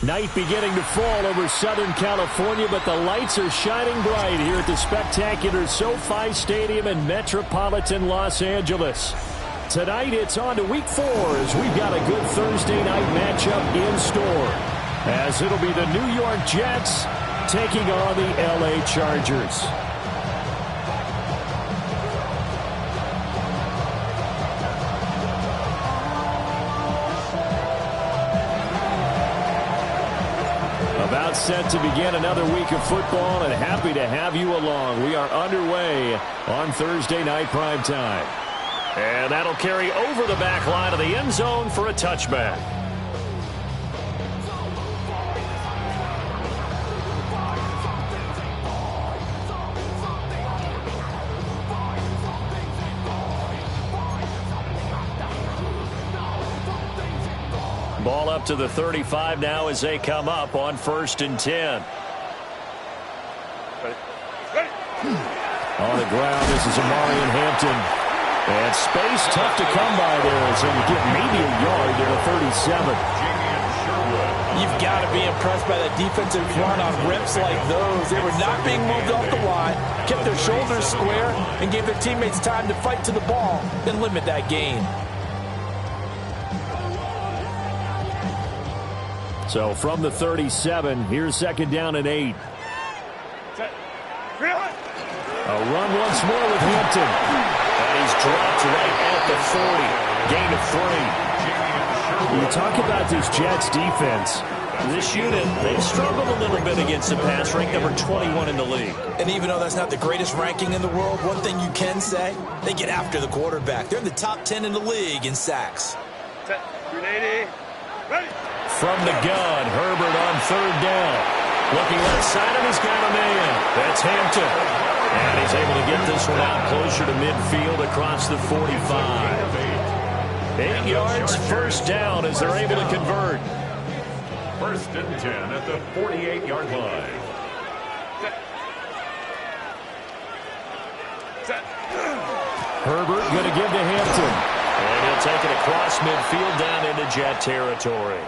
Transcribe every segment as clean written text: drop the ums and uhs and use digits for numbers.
Night beginning to fall over Southern California, but the lights are shining bright here at the spectacular SoFi Stadium in metropolitan Los Angeles. Tonight, it's on to Week 4 as we've got a good Thursday night matchup in store, as it'll be the New York Jets taking on the LA Chargers. About set to begin another week of football, and happy to have you along. We are underway on Thursday night primetime. And that'll carry over the back line of the end zone for a touchback. Ball up to the 35 now as they come up on 1st and 10. On the ground, this is Amari and Hampton. And space tough to come by there as they get maybe a yard to the 37. You've got to be impressed by that defensive front on reps like those. They were not being moved off the line, kept their shoulders square, and gave their teammates time to fight to the ball and limit that gain. So from the 37, here's 2nd down and 8. A run once more with Hampton. And he's dropped right at the 40. Gain of 3. You talk about this Jets defense. This unit, they've struggled a little bit against the pass, ranked number 21 in the league. And even though that's not the greatest ranking in the world, one thing you can say, they get after the quarterback. They're in the top 10 in the league in sacks. From the gun, Herbert on 3rd down. Looking left side, and he's got a man. That's Hampton. And he's able to get this one out closer to midfield across the 45. 8 yards, 1st down as they're able to convert. 1st and 10 at the 48-yard line. Herbert going to give to Hampton. And he'll take it across midfield down into Jet territory.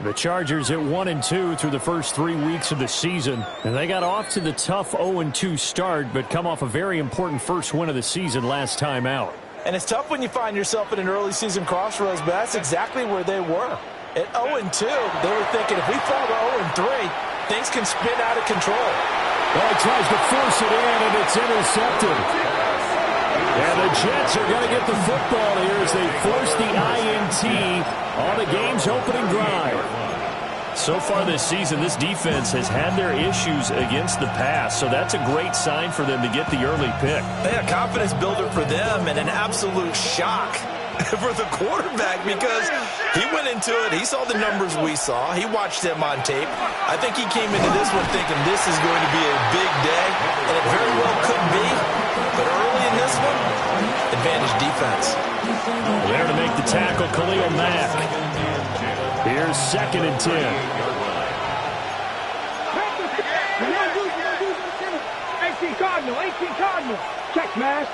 The Chargers at 1-2 through the first 3 weeks of the season. And they got off to the tough 0-2 start, but come off a very important first win of the season last time out. And it's tough when you find yourself in an early season crossroads, but that's exactly where they were. At 0-2, they were thinking, if we fall to 0-3, things can spin out of control. Well, he tries to force it in, and it's intercepted. And the Jets are going to get the football here as they force the INT on the game's opening drive. So far this season, this defense has had their issues against the pass, so that's a great sign for them to get the early pick. Yeah, confidence builder for them and an absolute shock for the quarterback because he went into it. He saw the numbers we saw. He watched them on tape. I think he came into this one thinking this is going to be a big day, and it very well could be. But early in this one, advantage defense. There to make the tackle, Khalil Mack. Here's 2nd and 10. 18 Cardinal. Check mash.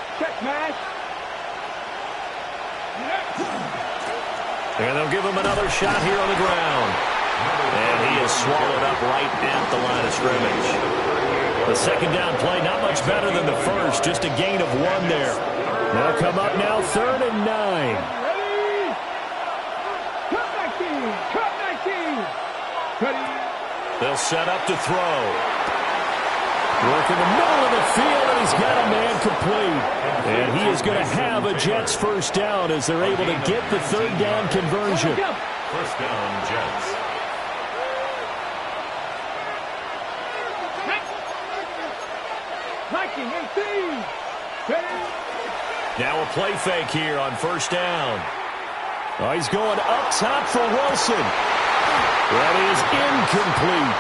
And they'll give him another shot here on the ground. And he is swallowed up right at the line of scrimmage. The 2nd down play, not much better than the first, just a gain of 1 there. They'll come up now 3rd and 9. They'll set up to throw. Work in the middle of the field, and he's got a man complete. And he is going to have a Jets 1st down as they're able to get the 3rd down conversion. 1st down, Jets. Now a play fake here on 1st down. Oh, he's going up top for Wilson. That is incomplete.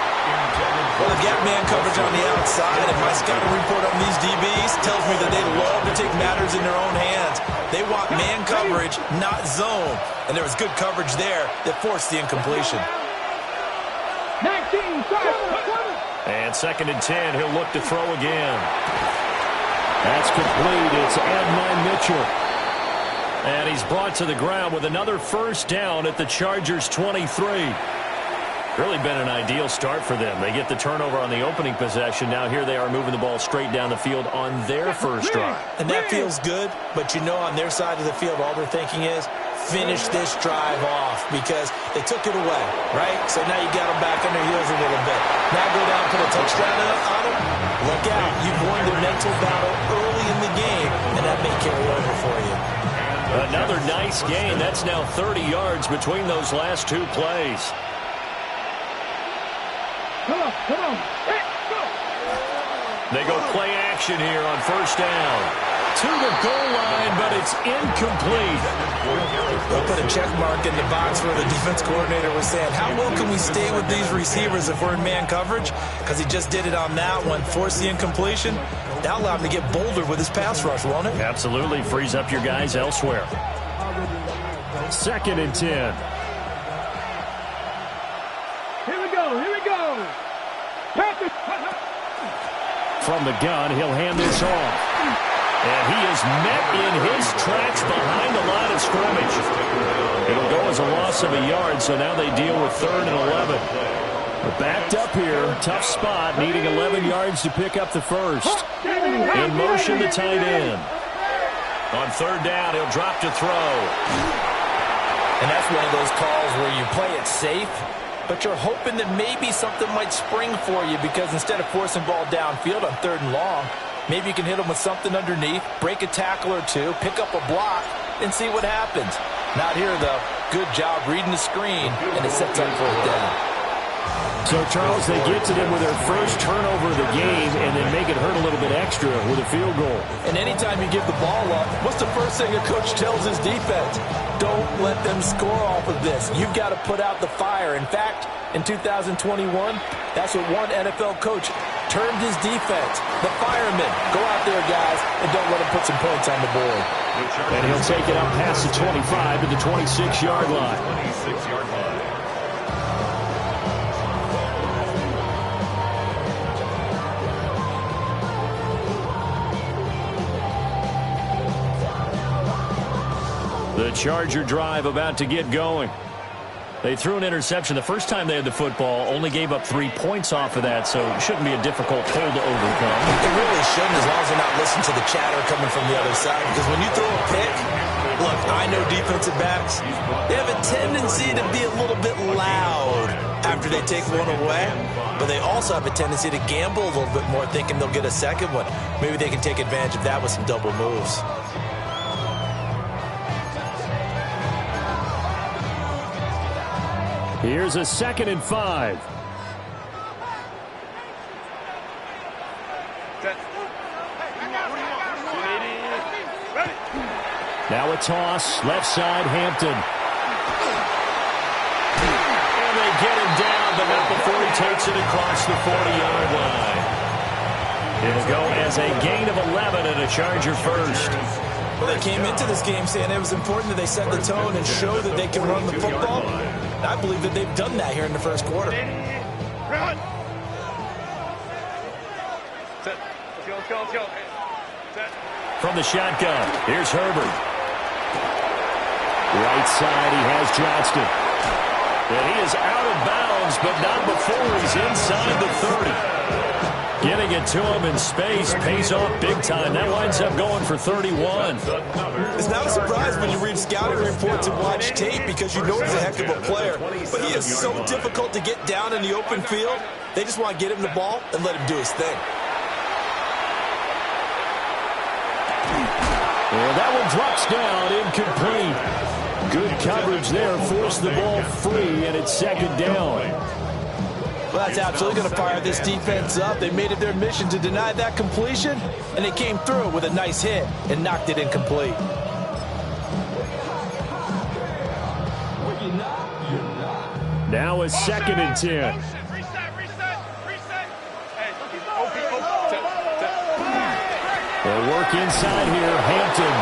Well, they've got man coverage on the outside, and my scouting report on these DBs tells me that they love to take matters in their own hands. They want man coverage, not zone. And there was good coverage there that forced the incompletion. 19, and 2nd and 10, he'll look to throw again. That's complete. It's Adonai Mitchell. And he's brought to the ground with another 1st down at the Chargers' 23. Really been an ideal start for them. They get the turnover on the opening possession. Now here they are moving the ball straight down the field on their first drive. And that feels good, but you know on their side of the field, all they're thinking is, finish this drive off because they took it away, right? So now you got them back on their heels a little bit. Now go down, put a touchdown on them. Look out. You've won the mental battle early in the game, and that may carry over for you. Another nice gain. That's now 30 yards between those last two plays. Come on. Hey, go. They go play action here on first down. To the goal line, but it's incomplete. They'll put a check mark in the box where the defense coordinator was saying, how well can we stay with these receivers if we're in man coverage? Because he just did it on that one, forced the incompletion. That allowed him to get bolder with his pass rush, won't it? Absolutely. Frees up your guys elsewhere. 2nd and 10. Here we go. Packers. From the gun, he'll hand this off. And he is met in his tracks behind the line of scrimmage. It'll go as a loss of a yard, so now they deal with 3rd and 11. They're backed up here. Tough spot, needing 11 yards to pick up the first. In motion, the tight end. On 3rd down, he'll drop to throw. And that's one of those calls where you play it safe, but you're hoping that maybe something might spring for you because instead of forcing ball downfield on 3rd and long, maybe you can hit them with something underneath, break a tackle or two, pick up a block, and see what happens. Not here, though. Good job reading the screen, and it sets up for a down. So, Charles, they get to them with their first turnover of the game and then make it hurt a little bit extra with a field goal. And anytime you give the ball up, what's the first thing a coach tells his defense? Don't let them score off of this. You've got to put out the fire. In fact, in 2021, that's what one NFL coach termed his defense. The firemen. Go out there, guys, and don't let them put some points on the board. And he'll take it up past the 25 to the 26-yard line. 26-yard line. The Charger drive about to get going. They threw an interception the first time they had the football, only gave up 3 points off of that, so it shouldn't be a difficult hole to overcome. It really shouldn't, as long as they're not listening to the chatter coming from the other side, because when you throw a pick, look, I know defensive backs, they have a tendency to be a little bit loud after they take one away, but they also have a tendency to gamble a little bit more, thinking they'll get a second one. Maybe they can take advantage of that with some double moves. Here's a 2nd and 5. Now a toss, left side, Hampton. And they get him down, but not before he takes it across the 40-yard line. It'll go as a gain of 11 and a Charger first. Well, they came into this game saying it was important that they set the tone and show that they can run the football. I believe that they've done that here in the first quarter. From the shotgun, here's Herbert. Right side, he has Johnston. And he is out of bounds, but not before he's inside the 30. Getting it to him in space pays off big time. That winds up going for 31. It's not a surprise when you read scouting reports and watch tape because you know he's a heck of a player. But he is so difficult to get down in the open field. They just want to get him the ball and let him do his thing. Well, that one drops down, incomplete. Good coverage there, forced the ball free, and it's 2nd down. Well, that's absolutely going to fire this defense up. They made it their mission to deny that completion, and they came through with a nice hit and knocked it incomplete. Now a 2nd and 10. They'll work inside here, Hampton.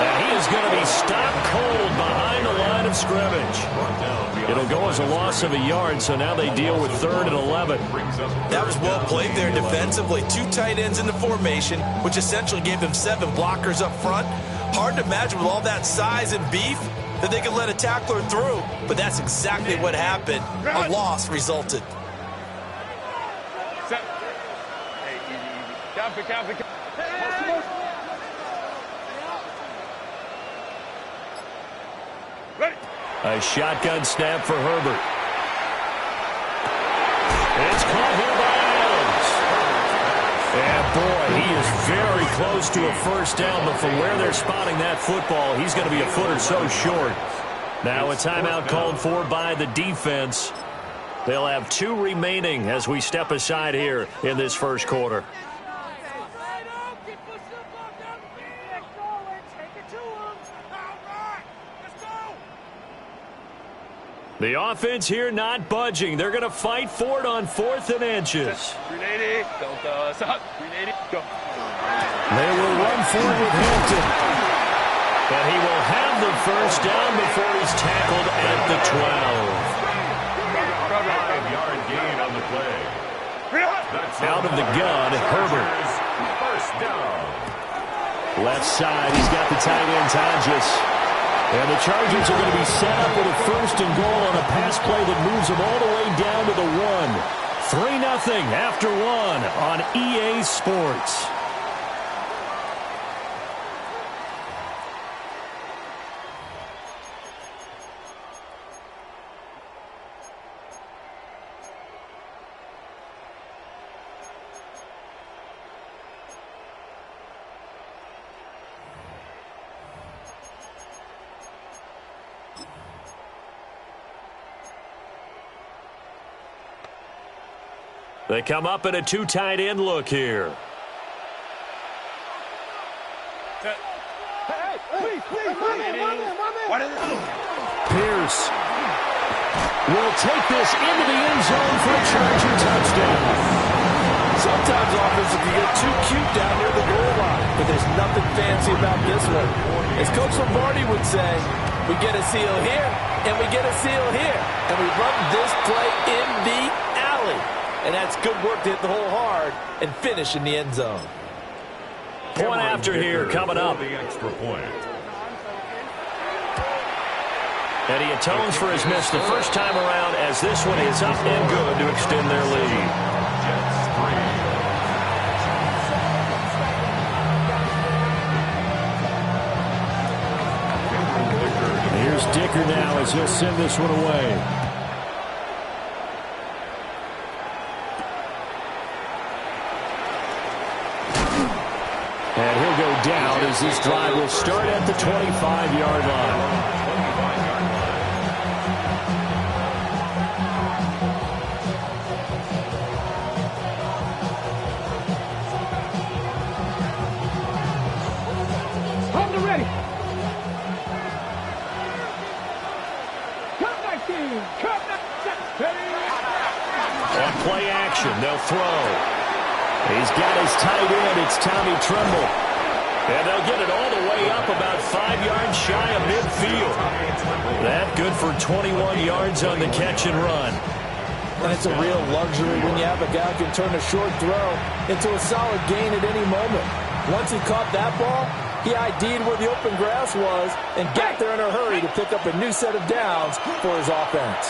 And he is going to be stopped cold behind the line of scrimmage. It'll go as a loss of a yard, so now they deal with 3rd and 11. That was well played there defensively. 2 tight ends in the formation, which essentially gave them 7 blockers up front. Hard to imagine with all that size and beef that they could let a tackler through, but that's exactly what happened. A loss resulted. Set. Hey, easy. Count. Ready. A shotgun snap for Herbert. It's caught here by Adams. And boy, he is very close to a first down, but from where they're spotting that football, he's going to be a foot or so short. Now a timeout called for by the defense. They'll have 2 remaining as we step aside here in this first quarter. The offense here not budging. They're going to fight for it on 4th and inches. 380. Don't stop. 380. Go. They will run forward with Hampton. And he will have the first down before he's tackled at the 12. 5-yard gain on the play. Out of the gun, Herbert. First down. Left side, he's got the tight end, Tonjes. And the Chargers are going to be set up with a first and goal on a pass play that moves them all the way down to the 1. 3-0 after 1 on EA Sports. They come up in a 2 tight end look here. Hey, please. Pierce will take this into the end zone for a Charger touchdown. Sometimes offenses can get too cute down near the goal line, but there's nothing fancy about this one. As Coach Lombardi would say, we get a seal here, and we get a seal here, and we run this play in the alley. And that's good work to hit the hole hard and finish in the end zone. Point after here coming up. The extra point. And he atones for his miss the first time around as this one is up and good to extend their lead. Here's Dicker now as he'll send this one away. And he'll go down as this drive will start at the 25-yard line. Hold it ready. Cut 19. Cut 19. On play action, they'll throw. He's got his tight end. It's Tommy Tremble. And they'll get it all the way up about 5 yards shy of midfield. That good for 21 yards on the catch and run. And it's a real luxury when you have a guy who can turn a short throw into a solid gain at any moment. Once he caught that ball, he ID'd where the open grass was and got there in a hurry to pick up a new set of downs for his offense.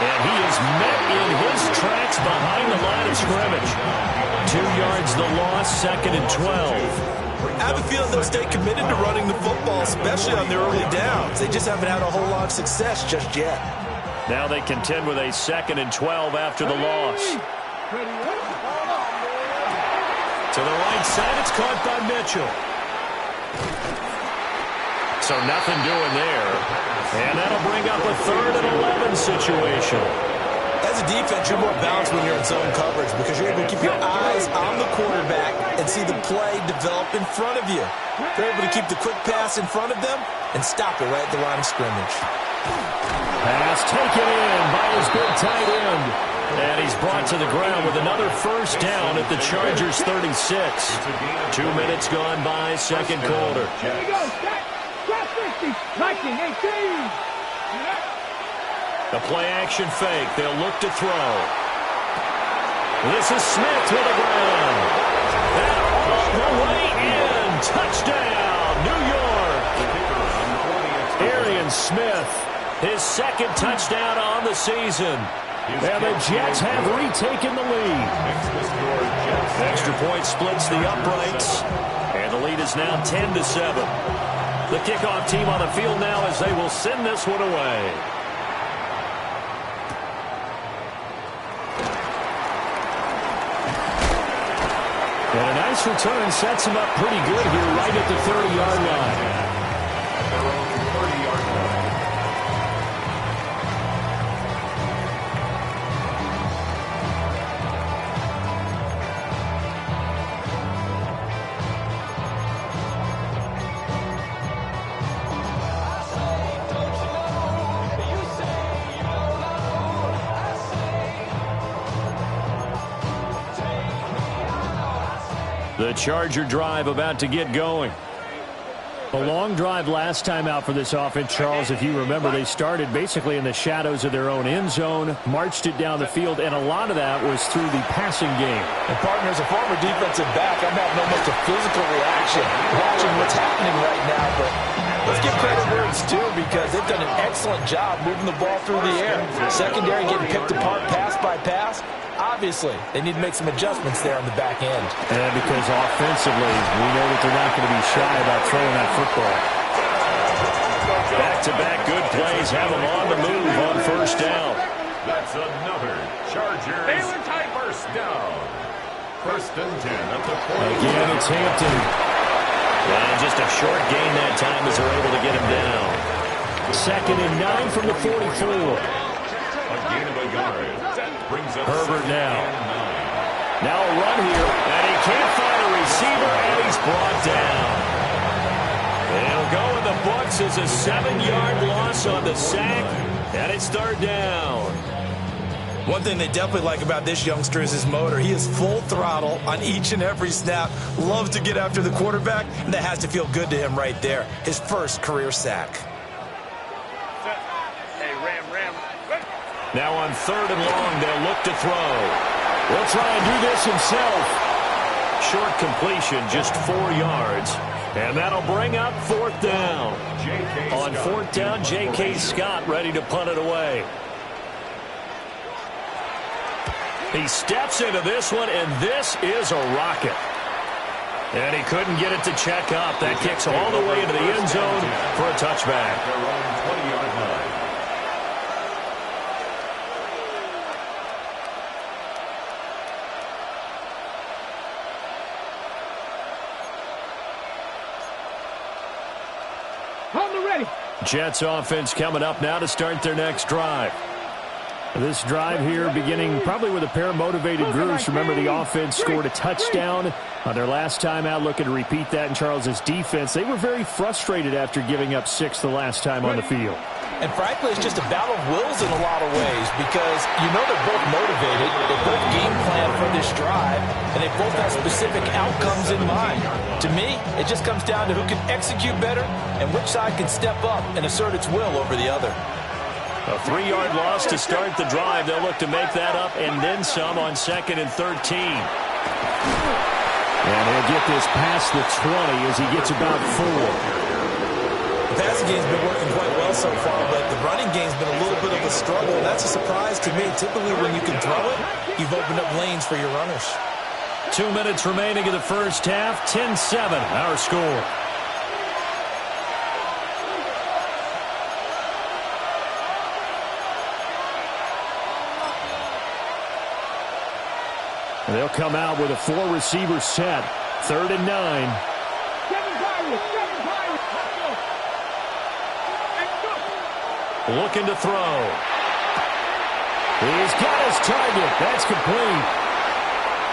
And he is met in his tracks behind the line of scrimmage. 2 yards the loss, 2nd and 12. I have a feeling they'll stay committed to running the football, especially on their early downs. They just haven't had a whole lot of success just yet. Now they contend with a 2nd and 12 after the loss. To the right side, it's caught by Mitchell. So nothing doing there. And that'll bring up a 3rd and 11 situation. As a defense, you're more balanced when you're in zone coverage because you're able to keep your eyes on the quarterback and see the play develop in front of you. They're able to keep the quick pass in front of them and stop it right at the line of scrimmage. Pass taken in by his big tight end. And he's brought to the ground with another first down at the Chargers 36. 2 minutes gone by, second quarter. Here we go. Stop 50. 19, 18. The play action fake. They'll look to throw. This is Smith with a ground. And all the way in. Touchdown, New York. Smith, his second touchdown on the season. And the Jets have retaken the lead. Extra point splits the uprights. And the lead is now 10-7. The kickoff team on the field now as they will send this one away. And a nice return sets him up pretty good here right at the 30-yard line. The Charger drive about to get going. A long drive last time out for this offense, Charles. If you remember, they started basically in the shadows of their own end zone, marched it down the field, and a lot of that was through the passing game. And, partner, as a former defensive back, I'm having almost a physical reaction watching what's happening right now. But let's give credit where it's due because they've done an excellent job moving the ball through the air. Secondary getting picked apart pass by pass. Obviously, they need to make some adjustments there on the back end. And because offensively, we know that they're not going to be shy about throwing that football. Back-to-back good plays have them on the move on first down. That's another Chargers first down. First and 10 at the 40. Again, it's Hampton. And just a short gain that time as they're able to get him down. Second and 9 from the 44. A gain of a yard. Brings up Herbert now. Now a run here, and he can't find a receiver, and he's brought down. It'll go in the books as a 7-yard loss on the sack, and it's third down. One thing they definitely like about this youngster is his motor. He is full throttle on each and every snap. Loves to get after the quarterback, and that has to feel good to him right there. His first career sack. Now on third and long, they'll look to throw. Will try and do this himself. Short completion, just 4 yards. And that'll bring up fourth down. On fourth down, J.K. Scott ready to punt it away. He steps into this one, and this is a rocket. And he couldn't get it to check up. That kicks all the way into the end zone for a touchback. Their own 20-yard line. Jets offense coming up now to start their next drive. This drive here beginning probably with a pair of motivated groups. Remember, the offense scored a touchdown on their last time out. Looking to repeat that in Charles's defense. They were very frustrated after giving up 6 the last time on the field. And frankly, it's just a battle of wills in a lot of ways because you know they're both motivated. They both game plan for this drive, and they both have specific outcomes in mind. To me, it just comes down to who can execute better and which side can step up and assert its will over the other. A 3-yard loss to start the drive. They'll look to make that up and then some on 2nd and 13. And he'll get this past the 20 as he gets about 4. The passing game's been working quite well so far, but the running game's been a little bit of a struggle. That's a surprise to me. Typically, when you can throw it, you've opened up lanes for your runners. 2 minutes remaining in the first half. 10-7, our score. And they'll come out with a 4-receiver set. 3rd and 9. Looking to throw. He's got his target. That's complete.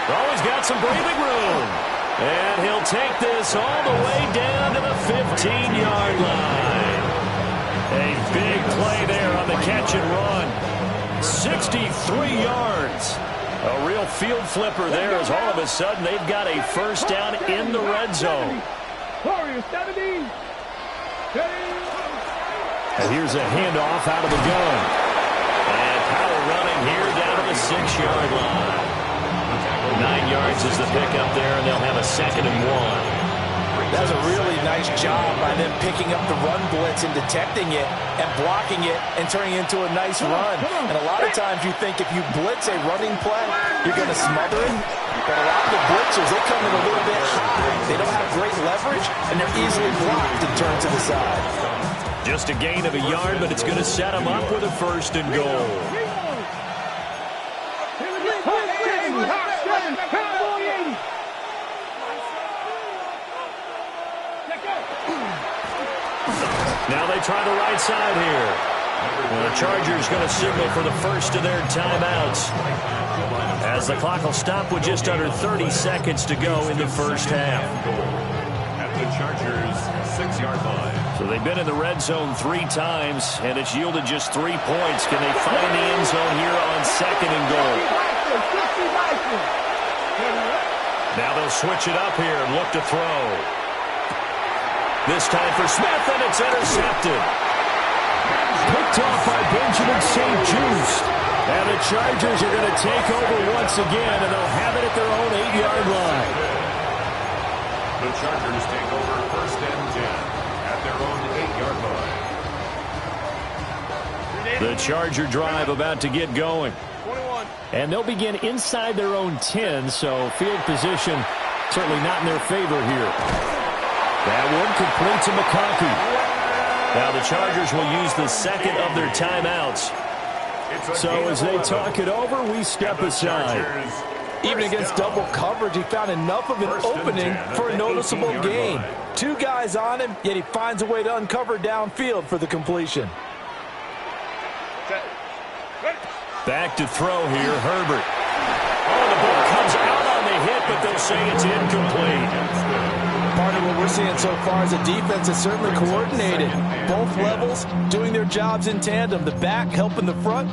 Oh, he's got some breathing room. And he'll take this all the way down to the 15-yard line. A big play there on the catch and run. 63 yards. A real field flipper there as all of a sudden they've got a first down in the red zone. And here's a handoff out of the gun. And power running here down to the 6-yard line. 9 yards is the pickup there, and they'll have a 2nd and 1. That's a really nice job by them picking up the run blitz and detecting it and blocking it and turning it into a nice run. And a lot of times you think if you blitz a running play, you're going to smother it. But a lot of the blitzers, they come in a little bit high. They don't have great leverage, and they're easily blocked and turned to the side. Just a gain of a yard, but it's going to set them up with a 1st and goal. Now they try the right side here. Well, the Chargers going to signal for the first of their timeouts, as the clock will stop with just under 30 seconds to go in the first half. At the Chargers' 6-yard line. So they've been in the red zone 3 times, and it's yielded just 3 points. Can they find the end zone here on 2nd and goal? Now they'll switch it up here and look to throw. This time for Smith, and it's intercepted. Picked off by Benjamin St. Just. And the Chargers are going to take over once again, and they'll have it at their own 8-yard line. The Chargers take over 1st and 10 at their own 8-yard line. The Charger drive about to get going. And they'll begin inside their own 10, so field position certainly not in their favor here. That one complete to McConkey. Now the Chargers will use the 2nd of their timeouts. So as they talk it over, we step aside. Even against double coverage, he found enough of an opening for a noticeable gain. 2 guys on him, yet he finds a way to uncover downfield for the completion. Back to throw here, Herbert. Oh, the ball comes out on the hit, but they'll say it's incomplete. Part of what we're seeing so far is a defense that's certainly coordinated. Both levels doing their jobs in tandem. The back helping the front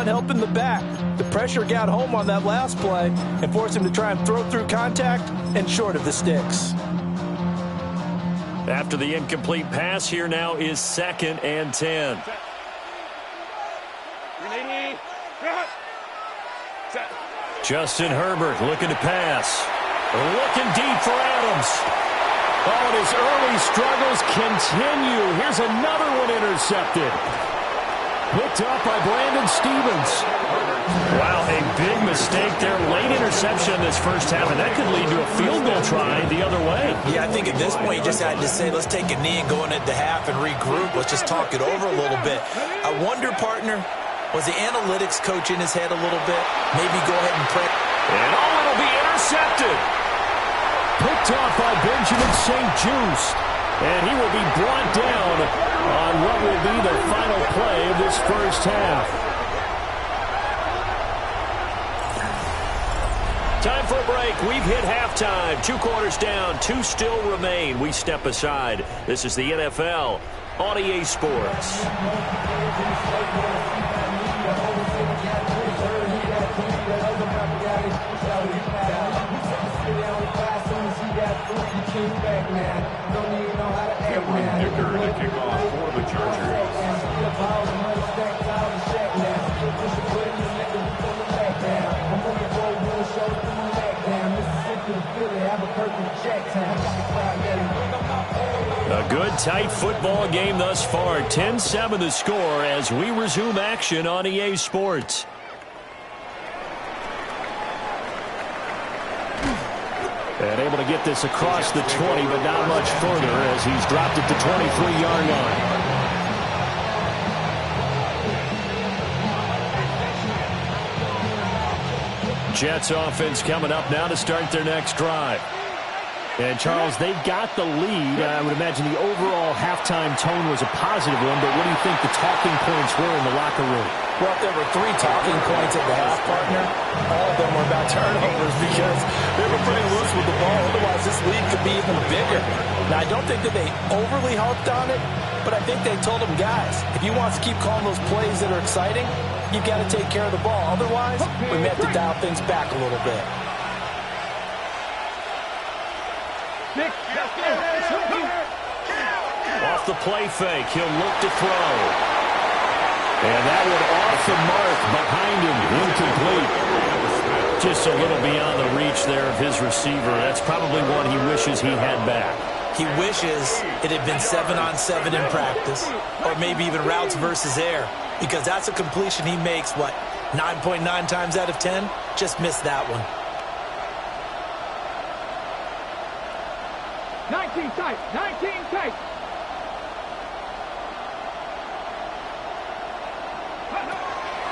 helping the back. The pressure got home on that last play and forced him to try and throw through contact and short of the sticks. After the incomplete pass, here now is 2nd and 10. Justin Herbert looking to pass. Looking deep for Adams. Oh, and his early struggles continue. Here's another one intercepted. Picked up by Brandon Stevens. Wow, a big mistake there. Late interception in this first half, and that could lead to a field goal try the other way. Yeah, I think at this point you just had to say, let's take a knee and go into the half and regroup. Let's just talk it over a little bit. I wonder, partner, was the analytics coach in his head a little bit? Maybe go ahead and pray. And it'll be intercepted. Picked off by Benjamin St. Just. And he will be brought down on what will be the final play of this first half. Time for a break. We've hit halftime. 2 quarters down. 2 still remain. We step aside. This is the NFL on EA Sports. Dicker to kick off for the Chargers. A good, tight football game thus far. 10-7 the score as we resume action on EA Sports. And able to get this across the 20, but not much further as he's dropped it to 23-yard line. Jets offense coming up now to start their next drive. And, Charles, they've got the lead. I would imagine the overall halftime tone was a positive one, but what do you think the talking points were in the locker room? Well, if there were 3 talking points at the half, partner, all of them were about turnovers because they were pretty loose with the ball. Otherwise, this lead could be even bigger. Now, I don't think that they overly harped on it, but I think they told them, guys, if you want to keep calling those plays that are exciting, you've got to take care of the ball. Otherwise, we may have to dial things back a little bit. Off the play fake, he'll look to throw. And that one off the mark behind him, incomplete. Just a little beyond the reach there of his receiver. That's probably one he wishes he had back. He wishes it had been 7-on-7 in practice, or maybe even routes versus air, because that's a completion he makes, 9.9 times out of 10? Just missed that one. 19 tight, 19 tight.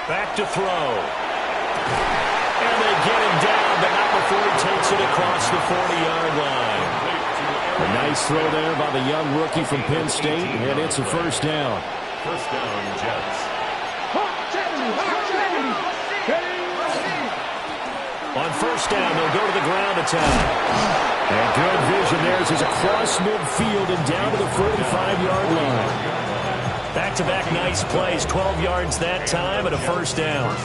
Back to throw. And they get him down, but not before he takes it across the 40-yard line. A nice throw there by the young rookie from Penn State, and it's a first down. First down, Jets. On first down, they'll go to the ground attack. And good vision there as he's across midfield and down to the 45-yard line. Back-to-back nice plays, 12 yards that time and a first down.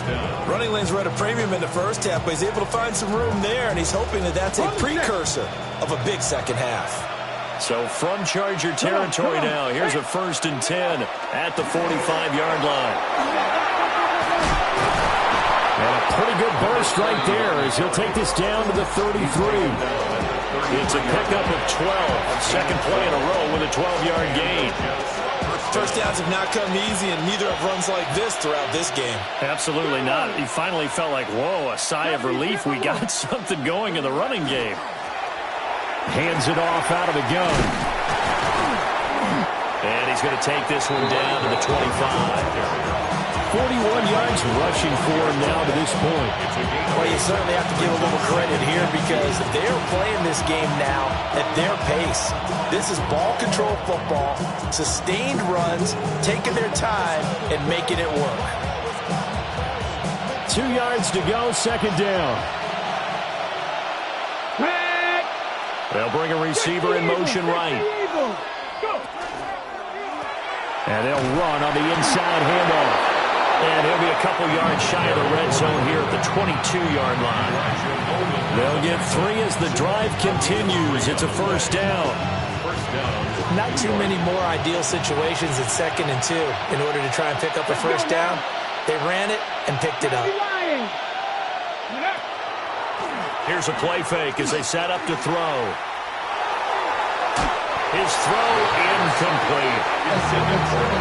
Running lanes were at a premium in the first half, but he's able to find some room there, and he's hoping that that's a precursor of a big second half. So from Charger territory now, here's a 1st and 10 at the 45-yard line. And a pretty good burst right there as he'll take this down to the 33. It's a pickup of 12. Second play in a row with a 12-yard gain. First downs have not come easy, and neither have runs like this throughout this game. Absolutely not. He finally felt like, whoa, a sigh of relief. We got something going in the running game. Hands it off out of the gun. And he's going to take this one down to the 25. 41 yards rushing for him now to this point. Well, you certainly have to give a little credit here because they're playing this game now at their pace. This is ball control football, sustained runs, taking their time and making it work. 2 yards to go, second down. They'll bring a receiver in motion right. And they'll run on the inside handoff. And he'll be a couple yards shy of the red zone here at the 22-yard line. They'll get 3 as the drive continues. It's a first down. Not too many more ideal situations at 2nd and 2 in order to try and pick up a first down. They ran it and picked it up. Here's a play fake as they set up to throw. His throw incomplete.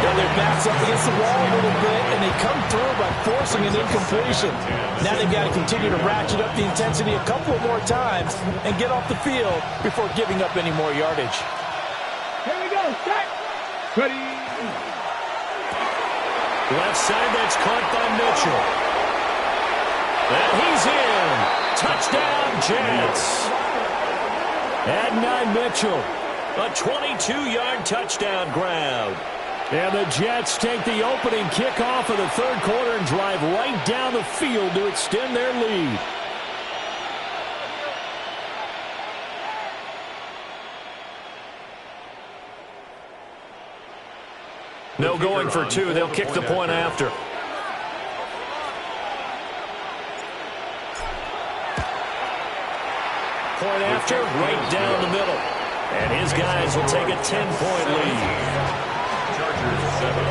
Yeah, their back's up against the wall a little bit, and they come through by forcing an incompletion. Now they've got to continue to ratchet up the intensity a couple more times and get off the field before giving up any more yardage. Here we go. Set. Ready. Left side, that's caught by Mitchell. And he's in. Touchdown, Jets. Adonai Mitchell. A 22-yard touchdown grab. And the Jets take the opening kickoff of the third quarter and drive right down the field to extend their lead. No going for 2. They'll kick the point after. Point after, right down the middle. And his guys will take a 10-point lead. Chargers 7.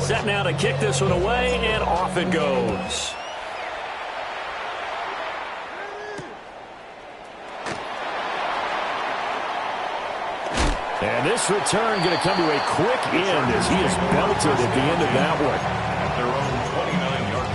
Set now to kick this one away, and off it goes. And this return going to come to a quick end as he is belted at the end of that one. At their own 29-yard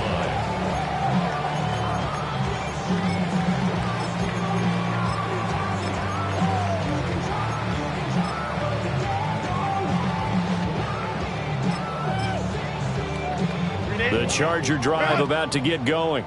line. The Charger drive about to get going.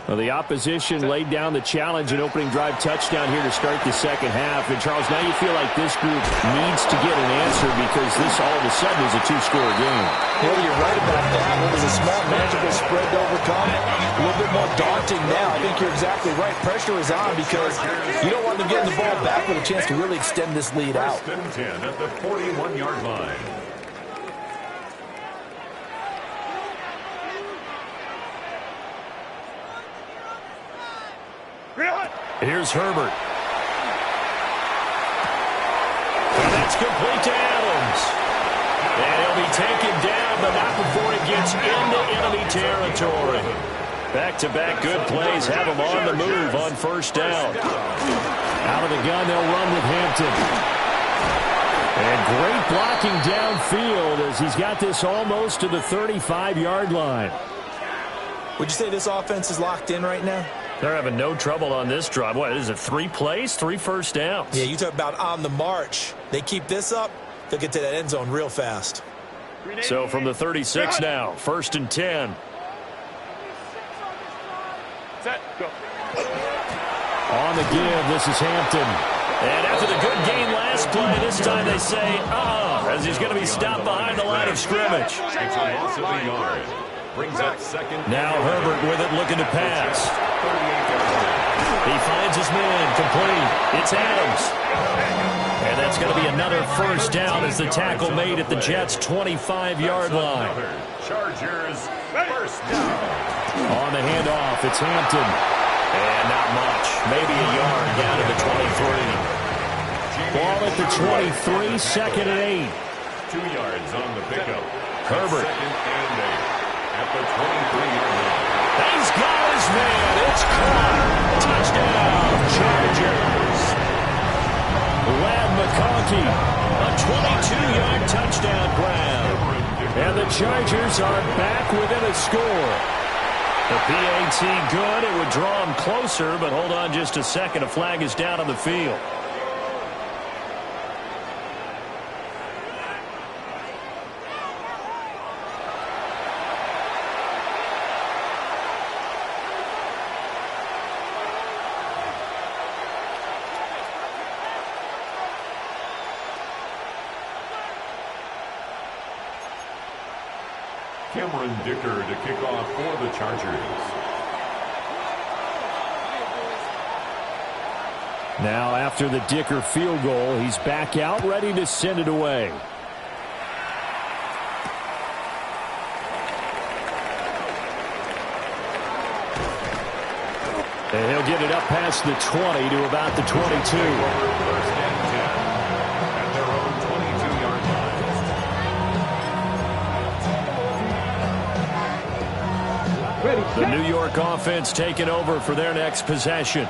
Well, the opposition laid down the challenge and opening drive touchdown here to start the second half. And, Charles, now you feel like this group needs to get an answer because this all of a sudden is a 2-score game. Well, you're right about that. It was a small, manageable spread to overcome. A little bit more daunting now. I think you're exactly right. Pressure is on because you don't want them getting the ball back with a chance to really extend this lead out. First and 10 at the 41-yard line. Here's Herbert. And that's complete to Adams. And be taken down, but not before it gets into enemy territory. Back-to-back good plays have him on the move on first down. Out of the gun, they'll run with Hampton. And great blocking downfield as he's got this almost to the 35-yard line. Would you say this offense is locked in right now? They're having no trouble on this drive. What is it, 3 plays, 3 first downs? Yeah, you talk about on the march. They keep this up, they'll get to that end zone real fast. So from the 36 now, 1st and 10. Set, go. On the give, this is Hampton. And after the good game last play, this time they say, as he's going to be stopped behind the line of scrimmage. It's a loss of a yard. Brings up second. Now Herbert with it, looking to pass. He finds his man, complete. It's Adams. And that's going to be another first down as the tackle made at the Jets' 25-yard line. Chargers, first down. On the handoff, it's Hampton. And not much. Maybe a yard down to the 23. Ball at the 23, 2nd and 8. 2 yards on the pickup. Herbert. 2nd and 8 at the 23-yard line. He's got his man. It's caught. Touchdown, Chargers. Lad McConkey, a 22-yard touchdown grab. And the Chargers are back within a score. The PAT good. It would draw him closer, but hold on just a second. A flag is down on the field. Cameron Dicker to kick off for the Chargers. Now after the Dicker field goal, he's back out ready to send it away. And he'll get it up past the 20 to about the 22. First and 10 at their own 22-yard line. The New York offense taking over for their next possession.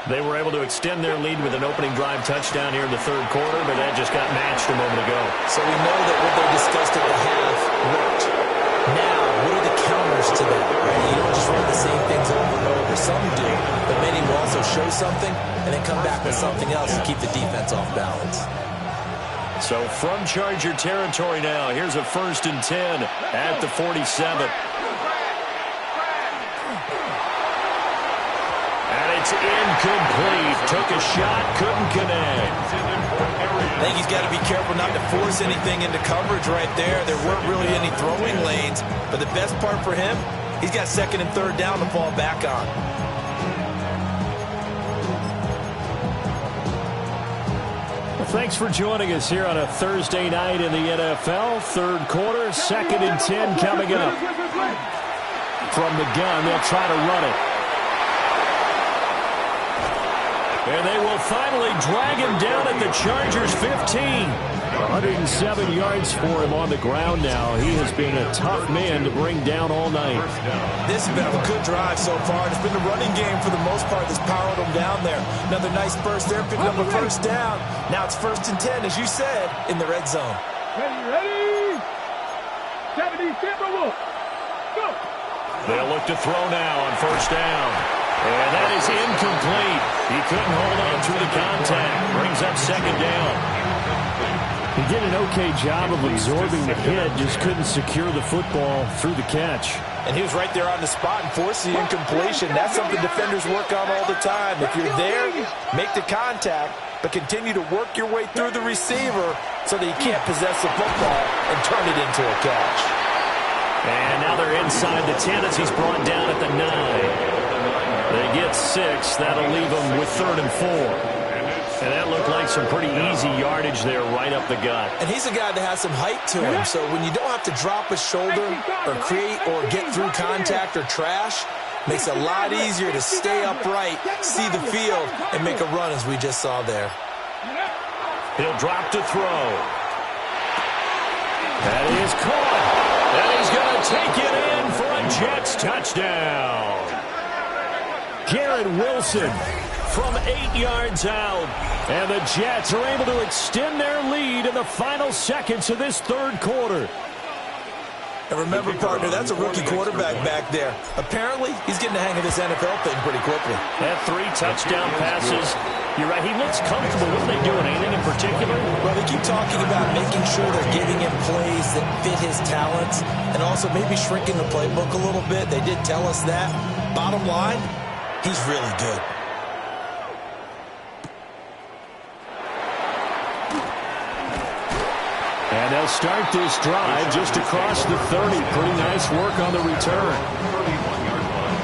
They were able to extend their lead with an opening drive touchdown here in the 3rd quarter, but that just got matched a moment ago. So we know that what they discussed at the half worked. Now, what are the counters to that, right? You don't just run the same things over and over. Some do, but many will also show something and then come back with something else to keep the defense off balance. So from Charger territory now, here's a 1st and 10 at the 47. It's incomplete. Took a shot, couldn't connect. I think he's got to be careful not to force anything into coverage right there. There weren't really any throwing lanes, but the best part for him, he's got 2nd and 3rd down to fall back on. Well, thanks for joining us here on a Thursday night in the NFL. 3rd quarter, 2nd and 10 coming up. From the gun, they'll try to run it. And they will finally drag him down at the Chargers' 15. 107 yards for him on the ground now. He has been a tough man to bring down all night. This has been a good drive so far. It's been the running game for the most part that's powered him down there. Another nice burst there, picking up a first down. Now it's 1st and 10, as you said, in the red zone. Ready? 70, Timberwolves. Go. They'll look to throw now on 1st down. And that is incomplete. He couldn't hold on through the contact. Brings up 2nd down. He did an okay job of absorbing the hit, just couldn't secure the football through the catch. And he was right there on the spot and forced the incompletion. That's something defenders work on all the time. If you're there, make the contact, but continue to work your way through the receiver so that you can't possess the football and turn it into a catch. And now they're inside the 10 as he's brought down at the 9. They get 6. That'll leave them with 3rd and 4. And that looked like some pretty easy yardage there right up the gut. And he's a guy that has some height to him, so when you don't have to drop a shoulder or create or get through contact or trash, makes it a lot easier to stay upright, see the field, and make a run as we just saw there. He'll drop to throw. That is caught. And he's going to take it in for a Jets touchdown. Garrett Wilson from 8 yards out. And the Jets are able to extend their lead in the final seconds of this third quarter. And remember, partner, that's a rookie quarterback back there. Apparently, he's getting the hang of this NFL thing pretty quickly. Had 3 touchdown passes. You're right, he looks comfortable. What are they doing? Anything in particular? Well, they keep talking about making sure they're giving him plays that fit his talents and also maybe shrinking the playbook a little bit. They did tell us that. Bottom line, he's really good. And they'll start this drive just across the 30. Pretty nice work on the return. 31-yard line.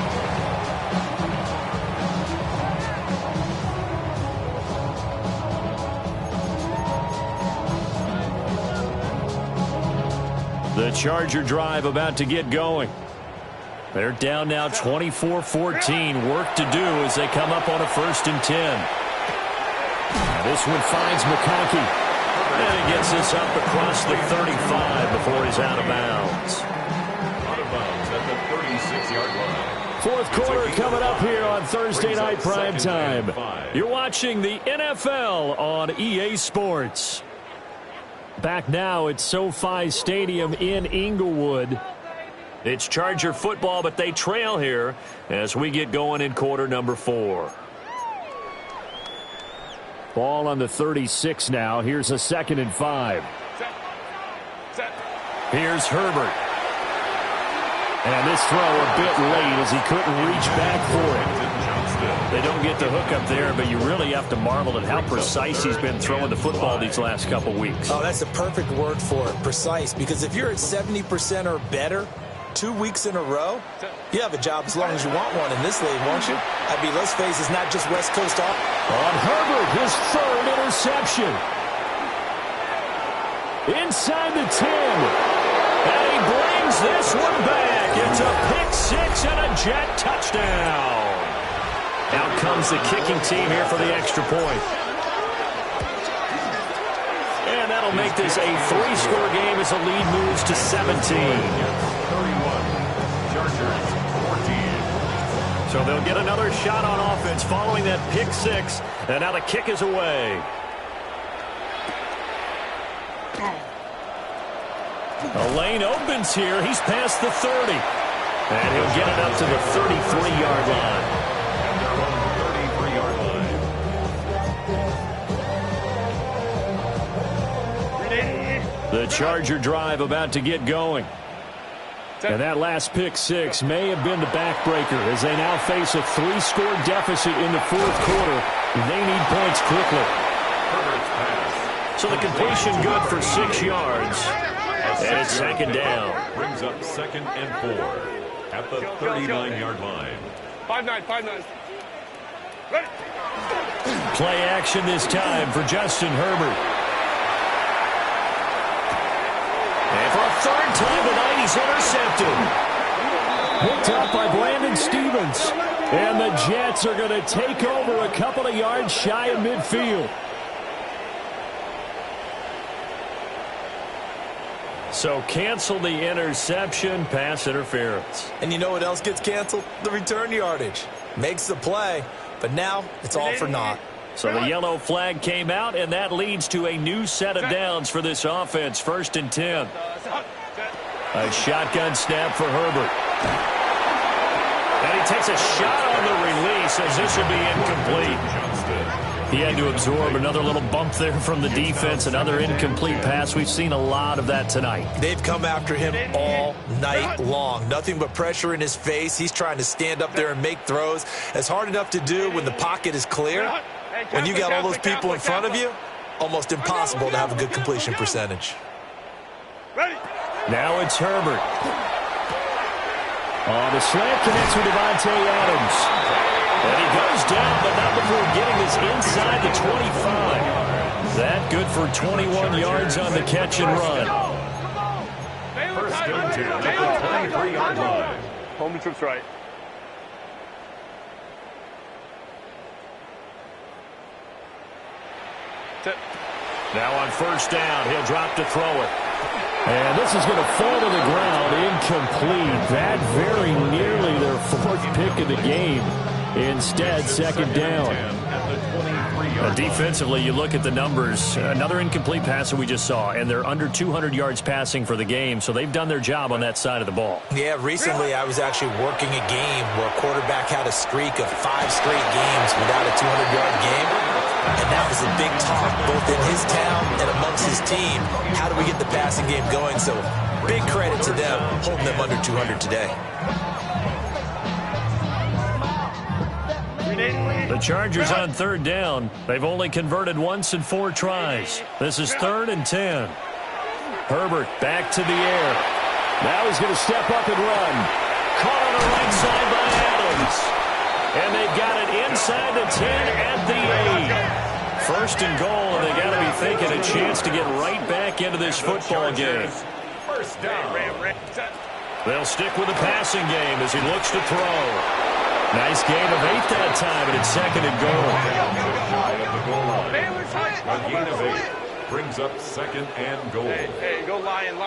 The Charger drive about to get going. They're down now 24-14. Work to do as they come up on a 1st and 10. Now this one finds McConkey. And he gets this up across the 35 before he's out of bounds. Out of bounds at the 36-yard line. Fourth quarter coming up here on Thursday Night Primetime. You're watching the NFL on EA Sports. Back now at SoFi Stadium in Inglewood. It's Charger football, but they trail here as we get going in quarter number 4. Ball on the 36 now. Here's a 2nd and 5. Here's Herbert. And this throw a bit late as he couldn't reach back for it. They don't get the hook up there, but you really have to marvel at how precise he's been throwing the football these last couple weeks. Oh, that's the perfect word for it, precise, because if you're at 70% or better 2 weeks in a row, you have a job as long as you want one in this league, won't you? I mean, let's face it, it's not just West Coast off. On Herbert, his 3rd interception. Inside the 10. And he brings this one back. It's a pick-6 and a Jet touchdown. Out comes the kicking team here for the extra point. And that'll make this a 3-score game as the lead moves to 17. 31. Chargers 14. So they'll get another shot on offense following that pick-6. And now the kick is away. A lane opens here. He's past the 30. And he'll get it up to the 33-yard line. And they're on the 33-yard line. The Charger drive about to get going. And that last pick-6 may have been the backbreaker as they now face a 3-score deficit in the 4th quarter. They need points quickly. So the completion good for 6 yards. And it's 2nd down. Brings up 2nd and 4 at the 39-yard line. 5-9. Play action this time for Justin Herbert. And for a 3rd time tonight, he's intercepted. Picked up by Brandon Stevens. And the Jets are going to take over a couple of yards shy of midfield. So cancel the interception, pass interference. And you know what else gets canceled? The return yardage. Makes the play, but now it's all for naught. So the yellow flag came out, and that leads to a new set of downs for this offense. 1st and 10. A shotgun snap for Herbert. And he takes a shot on the release as this would be incomplete. He had to absorb another little bump there from the defense, another incomplete pass. We've seen a lot of that tonight. They've come after him all night long. Nothing but pressure in his face. He's trying to stand up there and make throws. It's hard enough to do when the pocket is clear. When you got all those people in front of you, almost impossible to have a good completion percentage. Now it's Herbert. On the slant, connects with Devontae Adams. And he goes down, but not before getting this inside the 25. That good for 21 yards on the catch and run. 1st and 10 at the 23-yard line. Home trips right. Now on 1st down, he'll drop to throw it. And this is going to fall to the ground, incomplete. That very nearly their fourth pick of the game. Instead, second down. Defensively, you look at the numbers. Another incomplete pass that we just saw, and they're under 200 yards passing for the game, so they've done their job on that side of the ball. Yeah, recently I was actually working a game where a quarterback had a streak of 5 straight games without a 200-yard game, and that was a big talk both in his town and amongst his team. How do we get the passing game going? So big credit to them holding them under 200 today. The Chargers on third down. They've only converted once in 4 tries. This is 3rd and 10. Herbert back to the air. Now he's going to step up and run. Caught on the right side by Adams. And they've got it inside the 10 at the 8. 1st and goal, and they got to be thinking a chance to get right back into this football game. First down. They'll stick with the passing game as he looks to throw. Nice gain of 8 that time, and it's 2nd and goal. A gain of 8 brings up 2nd and goal. Hey, go Lion.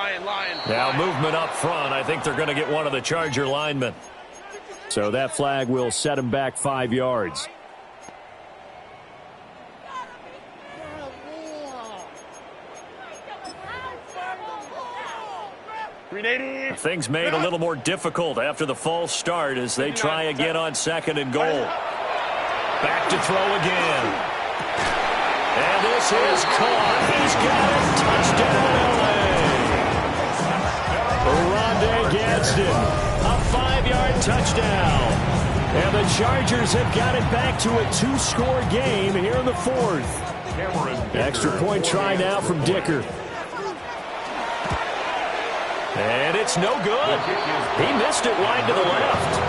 Now movement up front. I think they're going to get one of the Charger linemen. So that flag will set him back 5 yards. Things made a little more difficult after the false start as they try again on 2nd and goal. Back to throw again. And this is caught. He's got it. Touchdown, L.A. Rondé Gadsden. A 5-yard touchdown. And the Chargers have got it back to a 2-score game here in the 4th. Extra point try now from Dicker. And it's no good. He missed it wide to the left.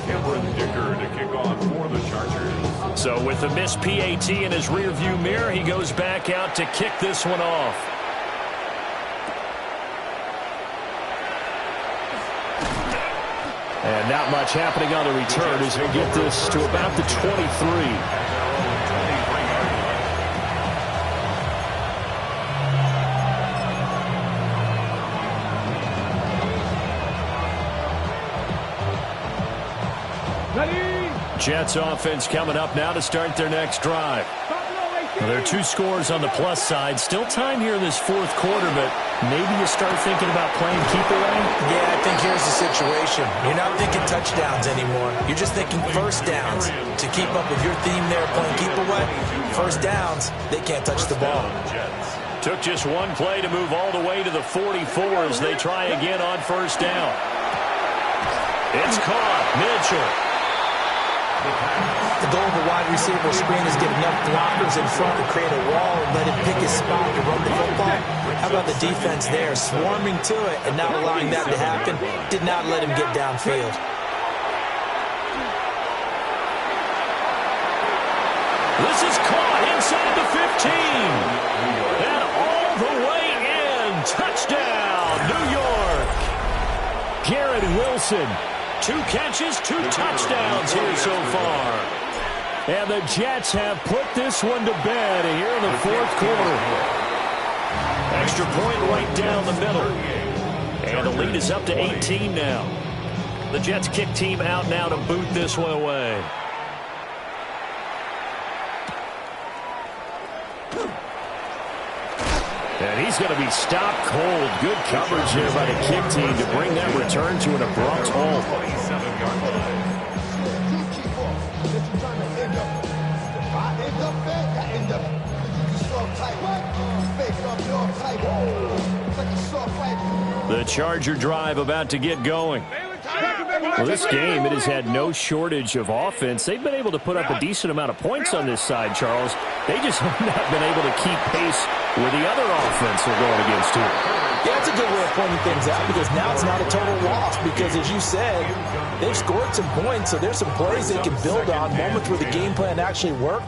Cameron Dicker to kick off for the Chargers. So with the missed PAT in his rearview mirror, he goes back out to kick this one off. And not much happening on the return as he'll get this to about the 23. Jets offense coming up now to start their next drive. Well, there are 2 scores on the plus side. Still time here in this 4th quarter, but maybe you start thinking about playing keep away? Yeah, I think here's the situation. You're not thinking touchdowns anymore. You're just thinking first downs. To keep up with your theme there, playing keep away, first downs, they can't touch the ball. Took just one play to move all the way to the 44 as they try again on 1st down. It's caught. Mitchell. The goal of a wide receiver screen is get enough blockers in front to create a wall and let him pick his spot to run the football. How about the defense there, swarming to it and not allowing that to happen? Did not let him get downfield. This is caught inside the 15. And all the way in. Touchdown, New York. Garrett Wilson. 2 catches, 2 touchdowns here so far. And the Jets have put this one to bed here in the 4th quarter. Extra point right down the middle. And the lead is up to 18 now. The Jets kick team out now to boot this one away. And he's going to be stopped cold. Good coverage there by the kick team to bring that return to an abrupt halt. The Charger drive about to get going. Well, this game, it has had no shortage of offense. They've been able to put up a decent amount of points on this side, Charles. They just have not been able to keep pace with the other offense they're going against here. Yeah, that's a good way of pointing things out because now it's not a total loss because, as you said, they've scored some points, so there's some plays they can build on, moments where the game plan actually worked.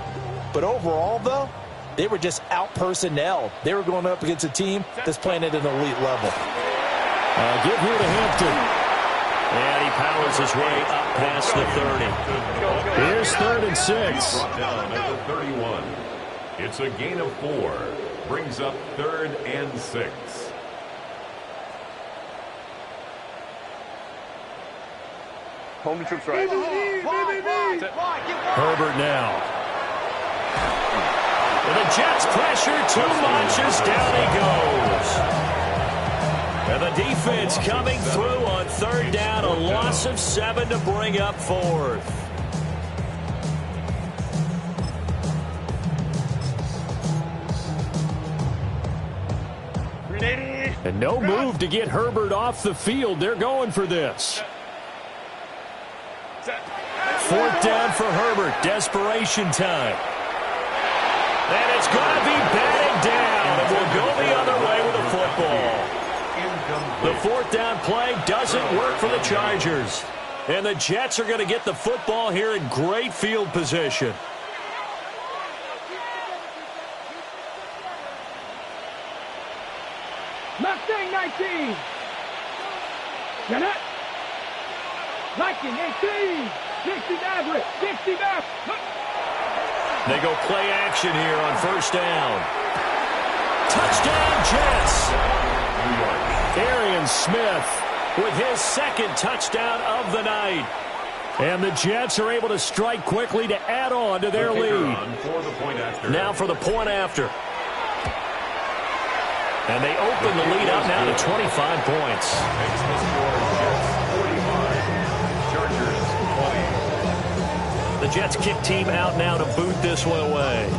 But overall, though, they were just out-personnel. They were going up against a team that's playing at an elite level. Give here to Hampton. And he powers his way up past the 30. Here's 3rd and 6. Brought down at the 31. It's a gain of 4. Brings up 3rd and 6. Home troops right. Herbert now. And the Jets pressure too much as down he goes. And the defense coming through on 3rd down, a loss of 7 to bring up 4th. And no move to get Herbert off the field. They're going for this. 4th down for Herbert. Desperation time. And it's going to be batted down. And we'll go the other way with the football. The 4th down play doesn't work for the Chargers. And the Jets are going to get the football here in great field position. Mustang 19. Janet. Viking 18. 60 Maverick. 60 Maverick. They go play action here on 1st down. Touchdown, Jets. Arian Smith with his 2nd touchdown of the night. And the Jets are able to strike quickly to add on to their lead. Now for the point after. And they open the lead up now to 25 points. The Jets kick team out now to boot this one away.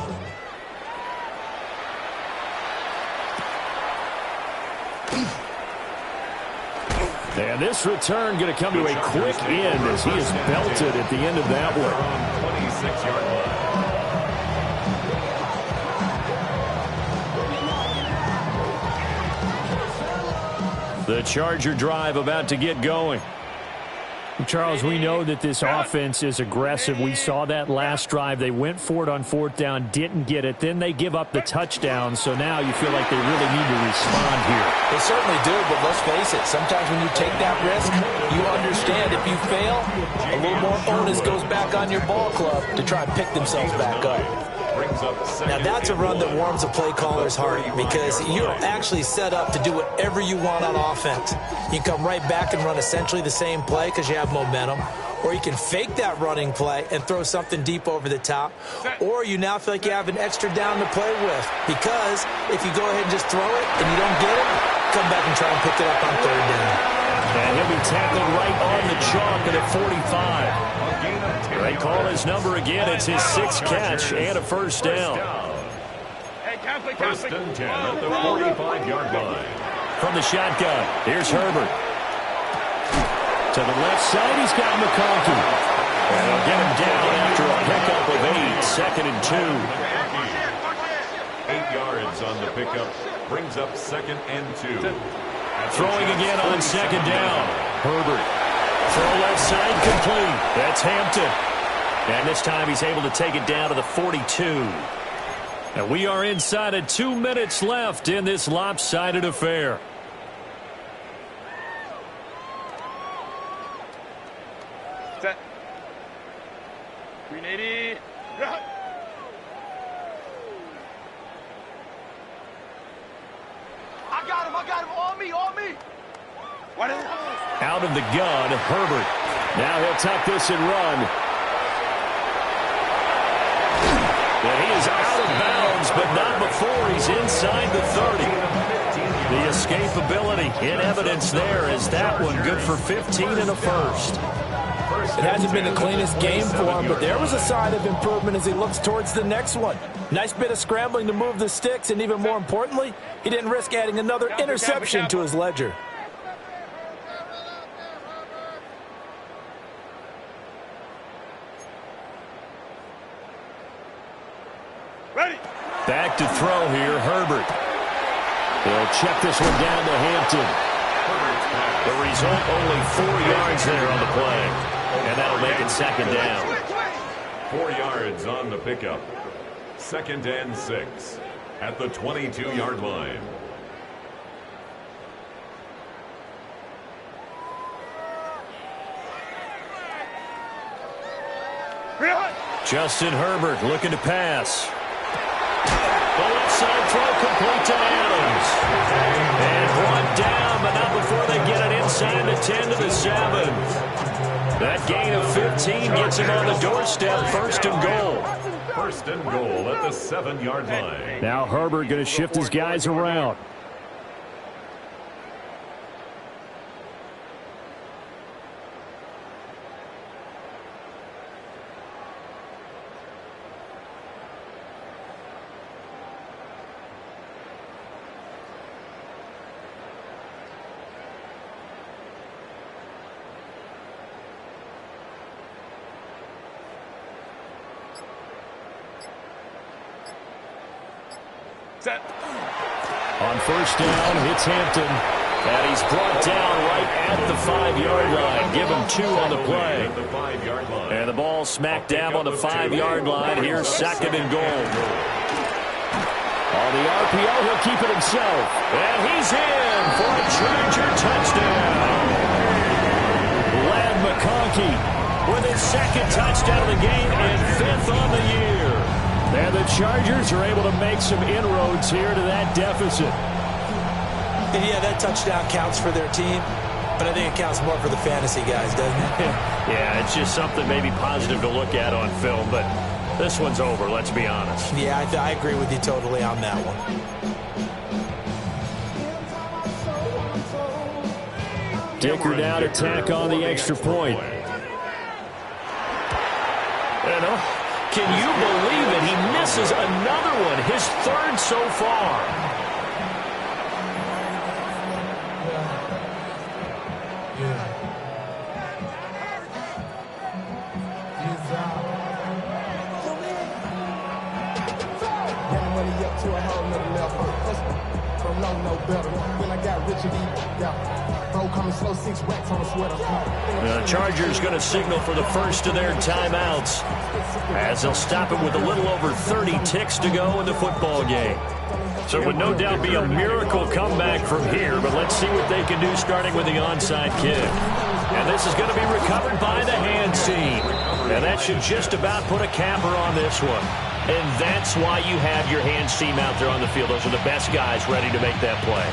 And this return going to come to a quick end as he is belted at the end of that one. 26-yard line. The Charger drive about to get going. Charles, we know that this offense is aggressive. We saw that last drive. They went for it on 4th down, didn't get it. Then they give up the touchdown, so now you feel like they really need to respond here. They certainly do, but let's face it, sometimes when you take that risk, you understand if you fail, a little more onus goes back on your ball club to try and pick themselves back up. Now, that's a run that warms a play caller's heart because you're actually set up to do whatever you want on offense. You can come right back and run essentially the same play because you have momentum, or you can fake that running play and throw something deep over the top, or you now feel like you have an extra down to play with because if you go ahead and just throw it and you don't get it, come back and try and pick it up on 3rd down. And he'll be tackled right on the chalk at 45. They call his number again. It's his 6th catch and a 1st down. First and 10 at the 45-yard line. From the shotgun, here's Herbert. To the left side, he's got McConkey. And they'll get him down after a pickup of 8, 2nd and 2. 8 yards on the pickup. Brings up 2nd and 2. Throwing again on 2nd down. Herbert. Throw left side complete. That's Hampton. And this time he's able to take it down to the 42. And we are inside of 2 minutes left in this lopsided affair. Set. 380. I got him. On me. Out of the gun, Herbert. Now he'll tuck this and run. And he is out of bounds, but not before he's inside the 30. The escapability in evidence there is that one good for 15 and a 1st. It hasn't been the cleanest game for him, but there was a sign of improvement as he looks towards the next one. Nice bit of scrambling to move the sticks, and even more importantly, he didn't risk adding another interception to his ledger. Back to throw here, Herbert. He'll check this one down to Hampton. The result, only 4 yards there on the play. And that'll make it 2nd down. 4 yards on the pickup. 2nd and 6 at the 22-yard line. Justin Herbert looking to pass. The left side throw complete to Adams. And brought down, but not before they get it inside the 10 to the 7. That gain of 15 gets him on the doorstep, first and goal. First and goal at the 7-yard line. Now Herbert going to shift his guys around. Set. On first down, it's Hampton. And he's brought down right at the 5-yard line. Give him 2 on the play. And the ball smack dab on the 5-yard line. Here's second and goal. On the RPO, he'll keep it himself. And he's in for a Charger touchdown. Lad McConkey with his second touchdown of the game and 5th on the year. And the Chargers are able to make some inroads here to that deficit. Yeah, that touchdown counts for their team, but I think it counts more for the fantasy guys, doesn't it? Yeah, it's just something maybe positive to look at on film, but this one's over, let's be honest. Yeah, I agree with you totally on that one. Dicker now to tack on the extra point. Can you believe it? He misses another one, his 3rd so far. The Chargers going to signal for the first of their timeouts as they'll stop it with a little over 30 ticks to go in the football game. So it would no doubt be a miracle comeback from here, but let's see what they can do starting with the onside kick. And this is going to be recovered by the hands team. And that should just about put a capper on this one. And that's why you have your hands team out there on the field. Those are the best guys ready to make that play.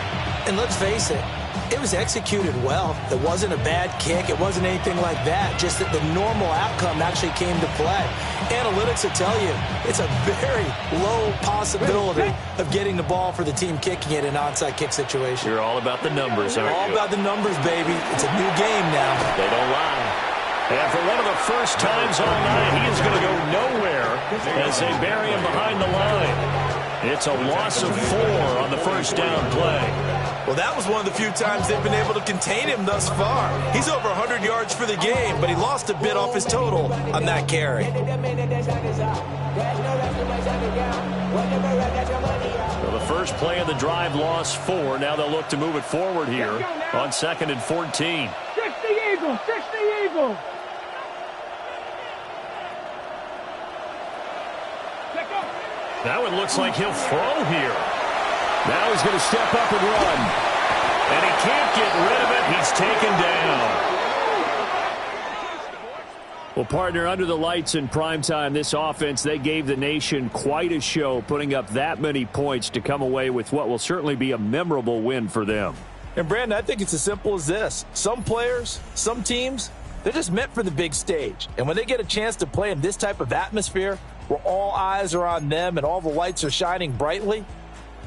And let's face it, it was executed well. It wasn't a bad kick. It wasn't anything like that. Just that the normal outcome actually came to play. Analytics will tell you it's a very low possibility of getting the ball for the team kicking it in an onside kick situation. You're all about the numbers, aren't you? All about the numbers, baby. It's a new game now. They don't lie. And for one of the first times all night, he is going to go nowhere as they bury him behind the line. It's a loss of 4 on the first down play. Well, that was one of the few times they've been able to contain him thus far. He's over 100 yards for the game, but he lost a bit off his total on that carry. Well, the first play of the drive lost 4. Now they'll look to move it forward here on 2nd and 14. 60 Eagles, 60 Eagles. Now it looks like he'll throw here. Now he's going to step up and run. And he can't get rid of it. He's taken down. Well, partner, under the lights in primetime, this offense, they gave the nation quite a show, putting up that many points to come away with what will certainly be a memorable win for them. And, Brandon, I think it's as simple as this. Some players, some teams, they're just meant for the big stage. And when they get a chance to play in this type of atmosphere, where all eyes are on them and all the lights are shining brightly,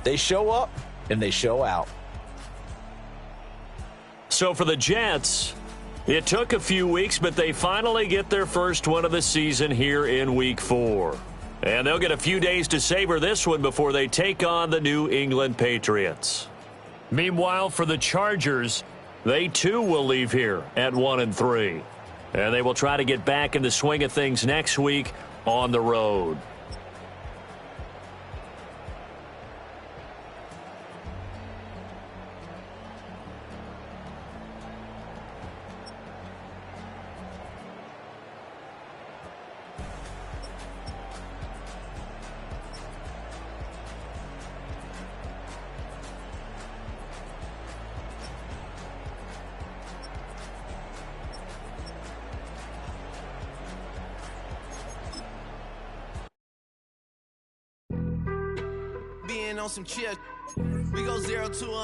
they show up and they show out. So for the Jets, it took a few weeks, but they finally get their first one of the season here in Week 4. And they'll get a few days to savor this one before they take on the New England Patriots. Meanwhile, for the Chargers, they too will leave here at 1-3. And they will try to get back in the swing of things next week on the road. on some chill. We go 0 to 100.